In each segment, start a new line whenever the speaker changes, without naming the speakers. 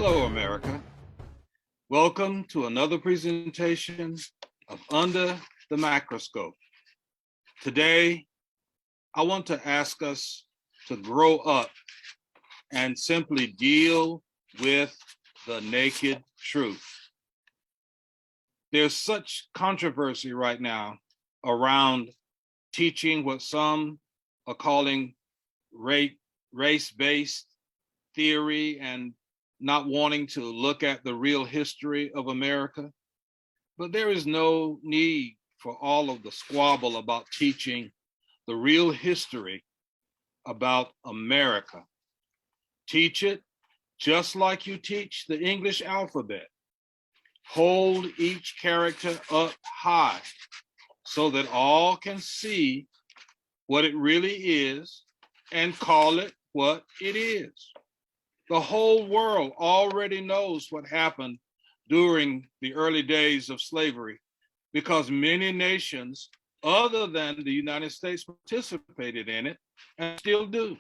Hello, America. Welcome to another presentation of Under the Microscope. Today, I want to ask us to grow up and simply deal with the naked truth. There's such controversy right now around teaching what some are calling race-based theory and not wanting to look at the real history of America. But there is no need for all of the squabble about teaching the real history about America. Teach it just like you teach the English alphabet. Hold each character up high so that all can see what it really is and call it what it is. The whole world already knows what happened during the early days of slavery because many nations other than the United States participated in it and still do.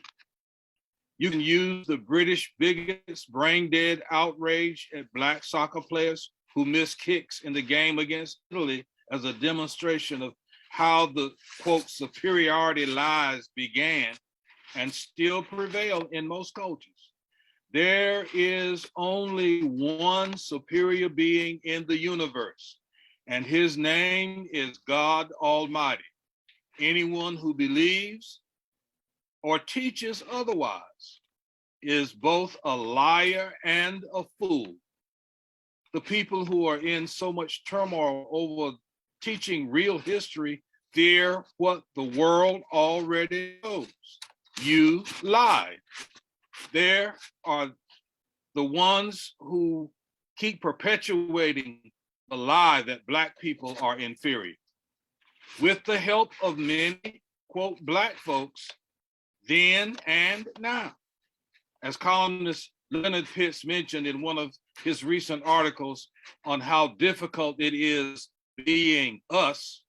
You can use the British bigots' brain-dead outrage at Black soccer players who missed kicks in the game against Italy as a demonstration of how the, quote, superiority lies began and still prevail in most cultures. There is only one superior being in the universe, and his name is God Almighty. Anyone who believes or teaches otherwise is both a liar and a fool. The people who are in so much turmoil over teaching real history fear what the world already knows. You lied. There are the ones who keep perpetuating the lie that Black people are inferior. With the help of many, quote, Black folks, then and now. As columnist Leonard Pitts mentioned in one of his recent articles on how difficult it is being us,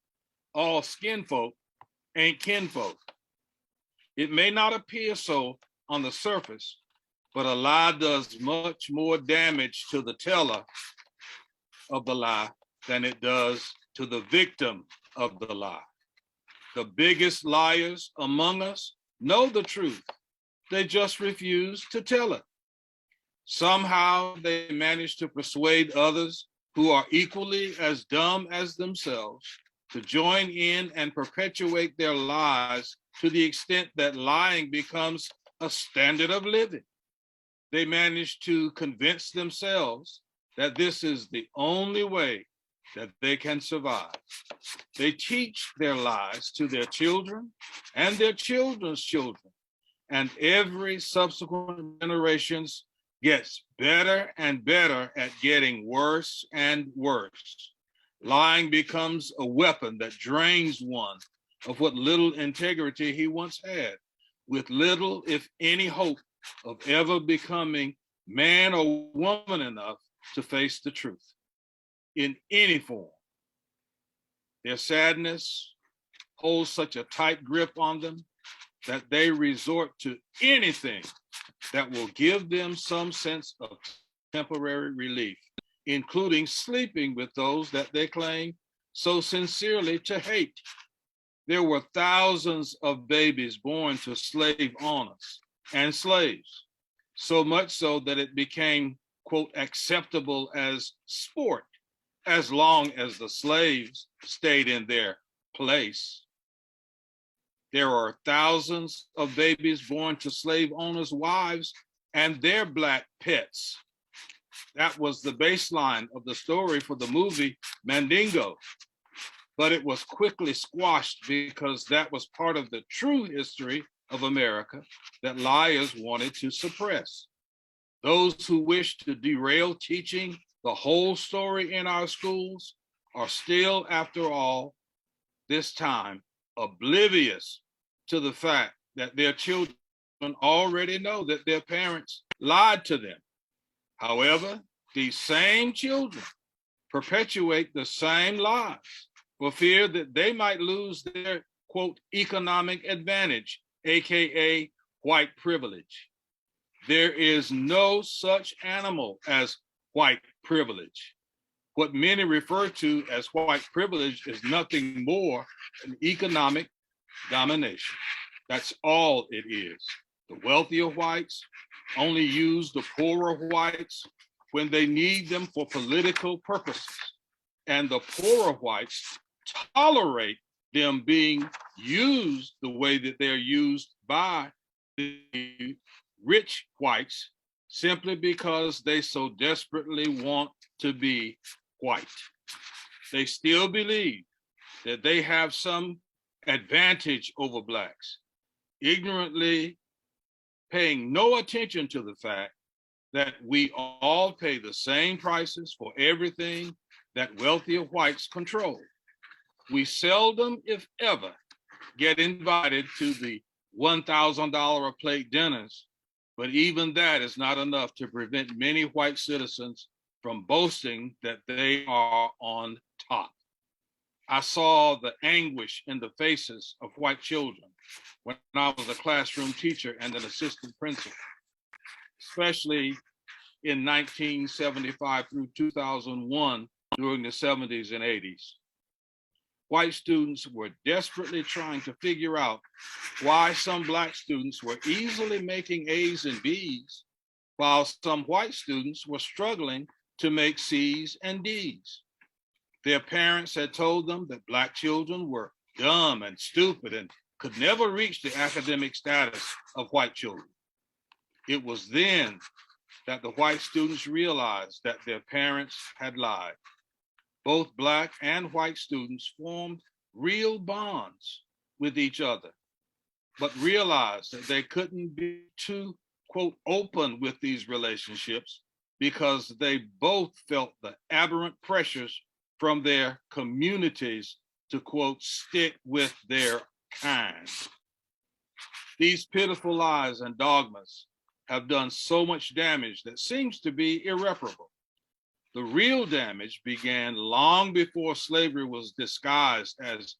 all skin folk ain't kinfolk. It may not appear so on the surface, but a lie does much more damage to the teller of the lie than it does to the victim of the lie. The biggest liars among us know the truth. They just refuse to tell it. Somehow they manage to persuade others who are equally as dumb as themselves to join in and perpetuate their lies to the extent that lying becomes a standard of living. They manage to convince themselves that this is the only way that they can survive. They teach their lies to their children and their children's children, and every subsequent generations gets better and better at getting worse and worse. Lying becomes a weapon that drains one of what little integrity he once had, with little, if any, hope of ever becoming man or woman enough to face the truth in any form. Their sadness holds such a tight grip on them that they resort to anything that will give them some sense of temporary relief, including sleeping with those that they claim so sincerely to hate. There were thousands of babies born to slave owners and slaves, so much so that it became, quote, acceptable as sport, as long as the slaves stayed in their place. There are thousands of babies born to slave owners' wives and their Black pets. That was the baseline of the story for the movie Mandingo, but it was quickly squashed because that was part of the true history of America that liars wanted to suppress. Those who wish to derail teaching the whole story in our schools are still, after all, this time, oblivious to the fact that their children already know that their parents lied to them. However, these same children perpetuate the same lies for fear that they might lose their, quote, economic advantage, AKA white privilege. There is no such animal as white privilege. What many refer to as white privilege is nothing more than economic domination. That's all it is. The wealthier whites only use the poorer whites when they need them for political purposes. And the poorer whites tolerate them being used the way that they're used by the rich whites simply because they so desperately want to be white. They still believe that they have some advantage over blacks, ignorantly paying no attention to the fact that we all pay the same prices for everything that wealthier whites control. We seldom, if ever, get invited to the $1,000 a plate dinners, but even that is not enough to prevent many white citizens from boasting that they are on top. I saw the anguish in the faces of white children when I was a classroom teacher and an assistant principal, especially in 1975 through 2001 during the 70s and 80s. White students were desperately trying to figure out why some black students were easily making A's and B's, while some white students were struggling to make C's and D's. Their parents had told them that black children were dumb and stupid and could never reach the academic status of white children. It was then that the white students realized that their parents had lied. Both black and white students formed real bonds with each other, but realized that they couldn't be too, quote, open with these relationships because they both felt the aberrant pressures from their communities to, quote, stick with their kind. These pitiful lies and dogmas have done so much damage that seems to be irreparable. The real damage began long before slavery was disguised as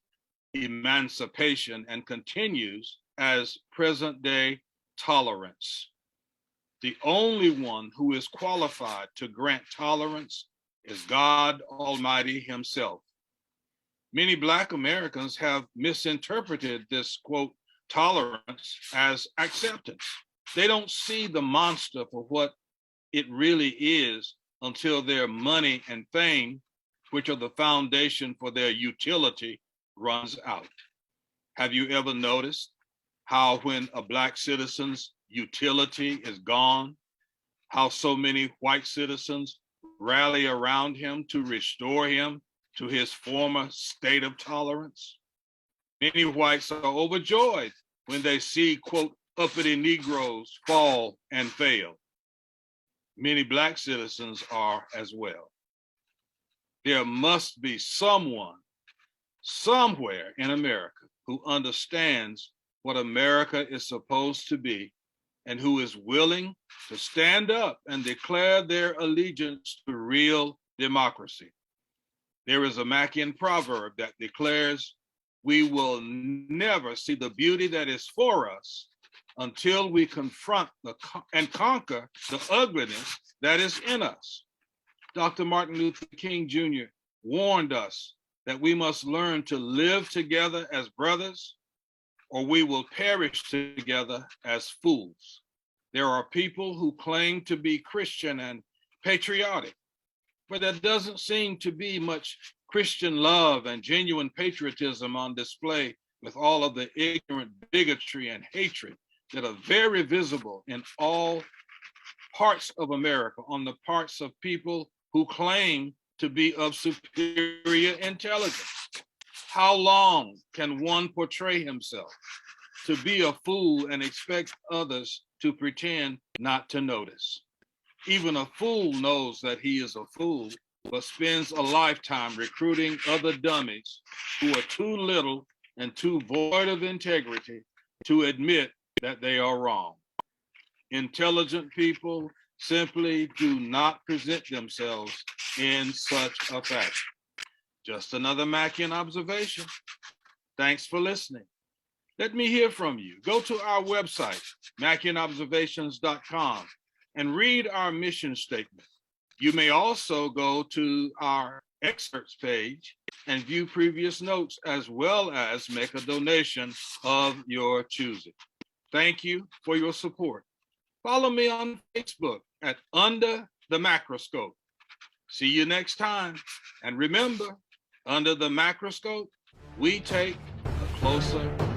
emancipation and continues as present-day tolerance. The only one who is qualified to grant tolerance is God Almighty himself. Many Black Americans have misinterpreted this, quote, tolerance as acceptance. They don't see the monster for what it really is until their money and fame, which are the foundation for their utility, runs out. Have you ever noticed how when a Black citizen's utility is gone, how so many white citizens rally around him to restore him to his former state of tolerance? Many whites are overjoyed when they see, quote, uppity Negroes fall and fail. Many Black citizens are as well. There must be someone, somewhere in America who understands what America is supposed to be and who is willing to stand up and declare their allegiance to real democracy. There is a Mackian proverb that declares, "We will never see the beauty that is for us until we confront and conquer the ugliness that is in us." Dr. Martin Luther King Jr. warned us that we must learn to live together as brothers, or we will perish together as fools. There are people who claim to be Christian and patriotic, but there doesn't seem to be much Christian love and genuine patriotism on display with all of the ignorant bigotry and hatred that are very visible in all parts of America on the parts of people who claim to be of superior intelligence. How long can one portray himself to be a fool and expect others to pretend not to notice? Even a fool knows that he is a fool, but spends a lifetime recruiting other dummies who are too little and too void of integrity to admit that they are wrong. Intelligent people simply do not present themselves in such a fashion. Just another Mackian observation. Thanks for listening. Let me hear from you. Go to our website, MackionObservations.com, and read our mission statement. You may also go to our excerpts page and view previous notes, as well as make a donation of your choosing. Thank you for your support. Follow me on Facebook at Under the Macroscope. See you next time. And remember, under the macroscope, we take a closer